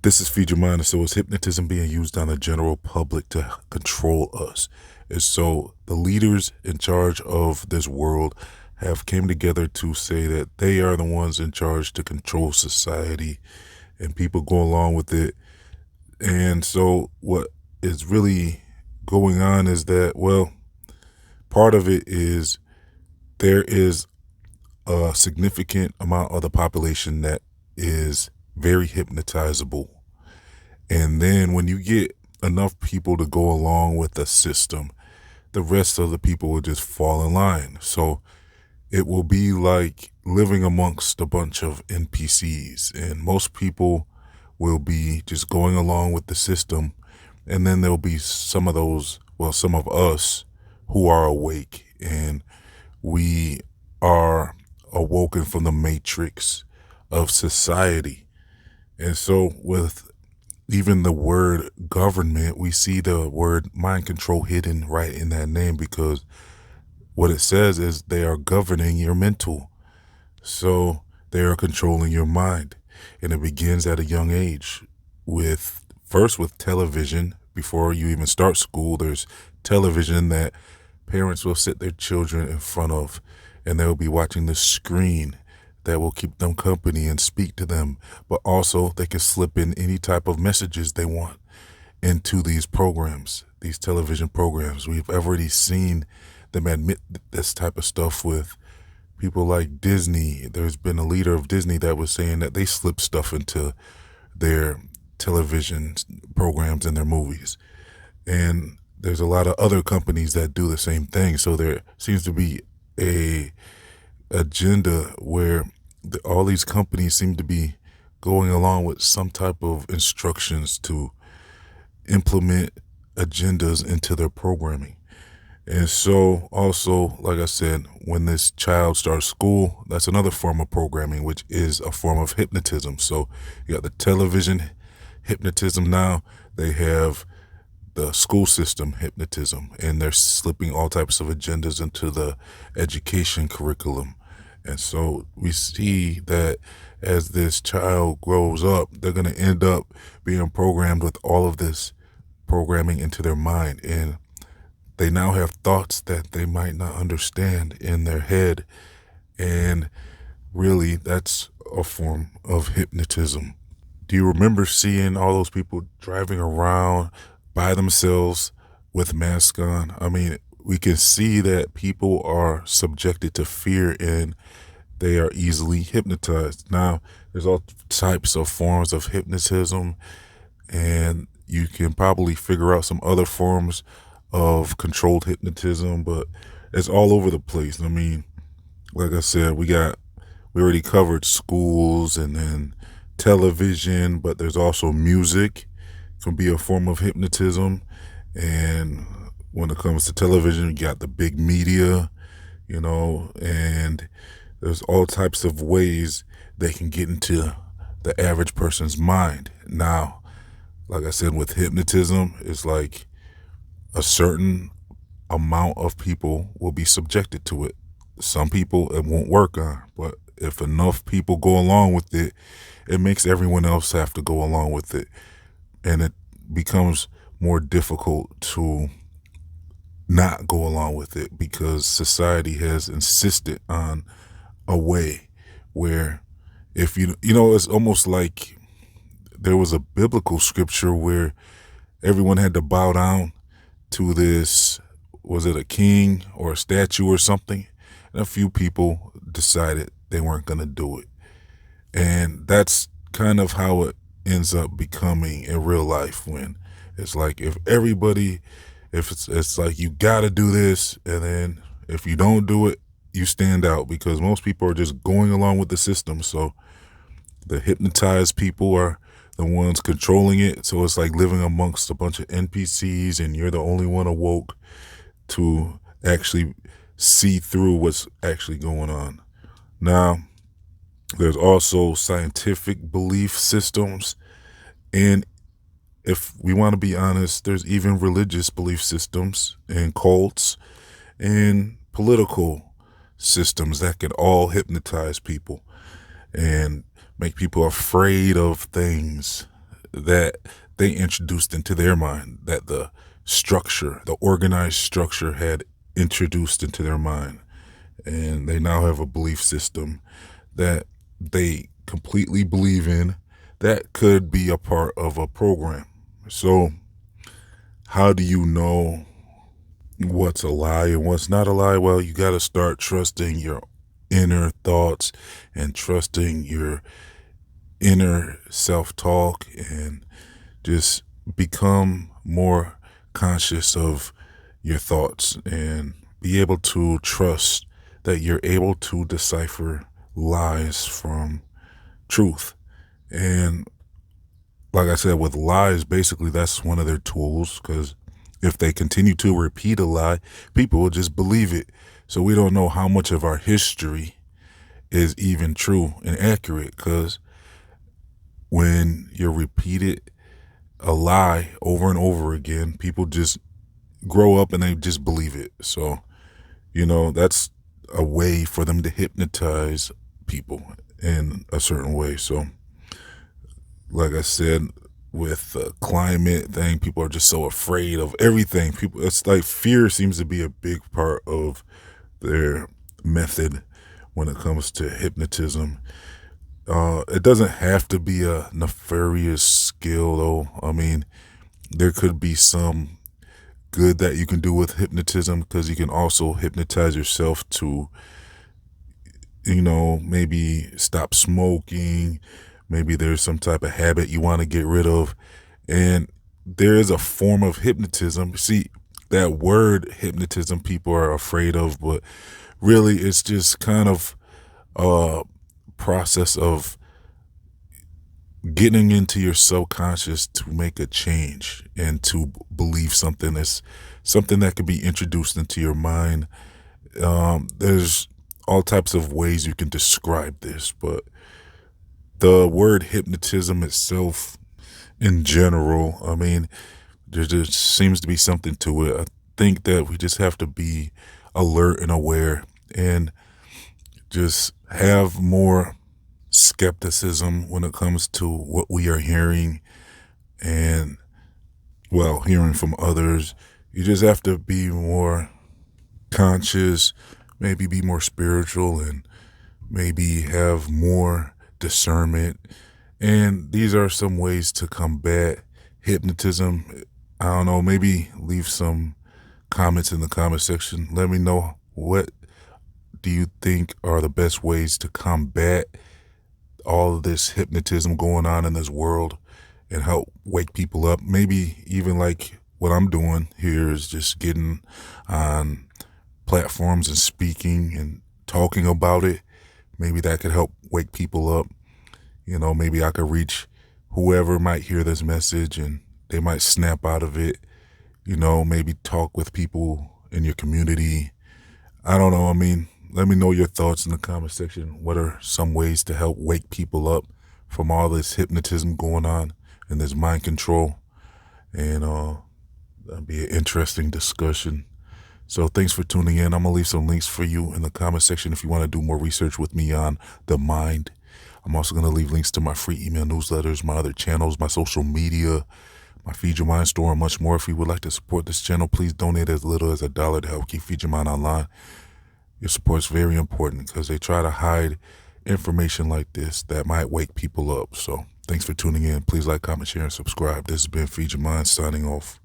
This is Feed Your Mind. So is hypnotism being used on the general public to control us? And so the leaders in charge of this world have came together to say that they are the ones in charge to control society, and people go along with it. And so what is really going on is that, well, part of it is there is a significant amount of the population that is very hypnotizable. And then when you get enough people to go along with the system, the rest of the people will just fall in line. So it will be like living amongst a bunch of NPCs, and most people will be just going along with the system. And then there'll be some of those, well, some of us who are awake, and we are awoken from the matrix of society. And so with even the word government, we see the word mind control hidden right in that name, because what it says is they are governing your mental. So they are controlling your mind. And it begins at a young age with television. Before you even start school, there's television that parents will sit their children in front of, and they'll be watching the screen that will keep them company and speak to them. But also they can slip in any type of messages they want into these programs, these television programs. We've already seen them admit this type of stuff with people like Disney. There's been a leader of Disney that was saying that they slip stuff into their television programs and their movies. And there's a lot of other companies that do the same thing. So there seems to be a agenda where all these companies seem to be going along with some type of instructions to implement agendas into their programming. And so also, like I said, when this child starts school, that's another form of programming, which is a form of hypnotism. So you got the television hypnotism now. They have the school system hypnotism, and they're slipping all types of agendas into the education curriculum. And so we see that as this child grows up, they're going to end up being programmed with all of this programming into their mind. And they now have thoughts that they might not understand in their head. And really, that's a form of hypnotism. Do you remember seeing all those people driving around by themselves with masks on? I mean, we can see that people are subjected to fear and they are easily hypnotized. Now, there's all types of forms of hypnotism, and you can probably figure out some other forms of controlled hypnotism, but it's all over the place. I mean, like I said, we already covered schools and then television, but there's also music can be a form of hypnotism. And when it comes to television, you got the big media, and there's all types of ways they can get into the average person's mind. Now, like I said, with hypnotism, it's like a certain amount of people will be subjected to it. Some people it won't work on, but if enough people go along with it, it makes everyone else have to go along with it. And it becomes more difficult to not go along with it, because society has insisted on a way where if it's almost like there was a biblical scripture where everyone had to bow down to this, was it a king or a statue or something? And a few people decided they weren't going to do it. And that's kind of how it ends up becoming in real life, when it's like if it's like you got to do this, and then if you don't do it, you stand out, because most people are just going along with the system. So the hypnotized people are the ones controlling it. So it's like living amongst a bunch of NPCs, and you're the only one awoke to actually see through what's actually going on. Now, there's also scientific belief systems. And if we want to be honest, there's even religious belief systems and cults and political systems that can all hypnotize people and make people afraid of things that they introduced into their mind, that the structure, the organized structure had introduced into their mind. And they now have a belief system that they completely believe in that could be a part of a program. So how do you know what's a lie and what's not a lie? Well, you got to start trusting your inner thoughts and trusting your inner self-talk, and just become more conscious of your thoughts and be able to trust that you're able to decipher lies from truth. And like I said, with lies, basically that's one of their tools, because if they continue to repeat a lie, people will just believe it. So we don't know how much of our history is even true and accurate, because when you're repeated a lie over and over again, people just grow up and they just believe it. So, that's a way for them to hypnotize people in a certain way. So, like I said, with the climate thing, people are just so afraid of everything. It's like fear seems to be a big part of their method when it comes to hypnotism. It doesn't have to be a nefarious skill, though. I mean, there could be some good that you can do with hypnotism, because you can also hypnotize yourself to, maybe stop smoking. Maybe there's some type of habit you want to get rid of. And there is a form of hypnotism. See, that word hypnotism people are afraid of, but really it's just kind of a process of getting into your subconscious to make a change and to believe something that could be introduced into your mind. There's all types of ways you can describe this, but the word hypnotism itself in general, I mean, there just seems to be something to it. I think that we just have to be alert and aware and just have more skepticism when it comes to what we are hearing and, well, hearing from others. You just have to be more conscious, maybe be more spiritual, and maybe have more discernment. And these are some ways to combat hypnotism. I don't know, maybe leave some comments in the comment section. Let me know, what do you think are the best ways to combat all of this hypnotism going on in this world and help wake people up? Maybe even like what I'm doing here is just getting on platforms and speaking and talking about it. Maybe that could help wake people up. Maybe I could reach whoever might hear this message and they might snap out of it. Maybe talk with people in your community. I don't know. I mean, let me know your thoughts in the comment section. What are some ways to help wake people up from all this hypnotism going on and this mind control? And that'll be an interesting discussion. So thanks for tuning in. I'm going to leave some links for you in the comment section if you want to do more research with me on the mind. I'm also going to leave links to my free email newsletters, my other channels, my social media, my Feed Your Mind store, and much more. If you would like to support this channel, please donate as little as $1 to help keep Feed Your Mind online. Your support is very important, because they try to hide information like this that might wake people up. So thanks for tuning in. Please like, comment, share, and subscribe. This has been Feed Your Mind signing off.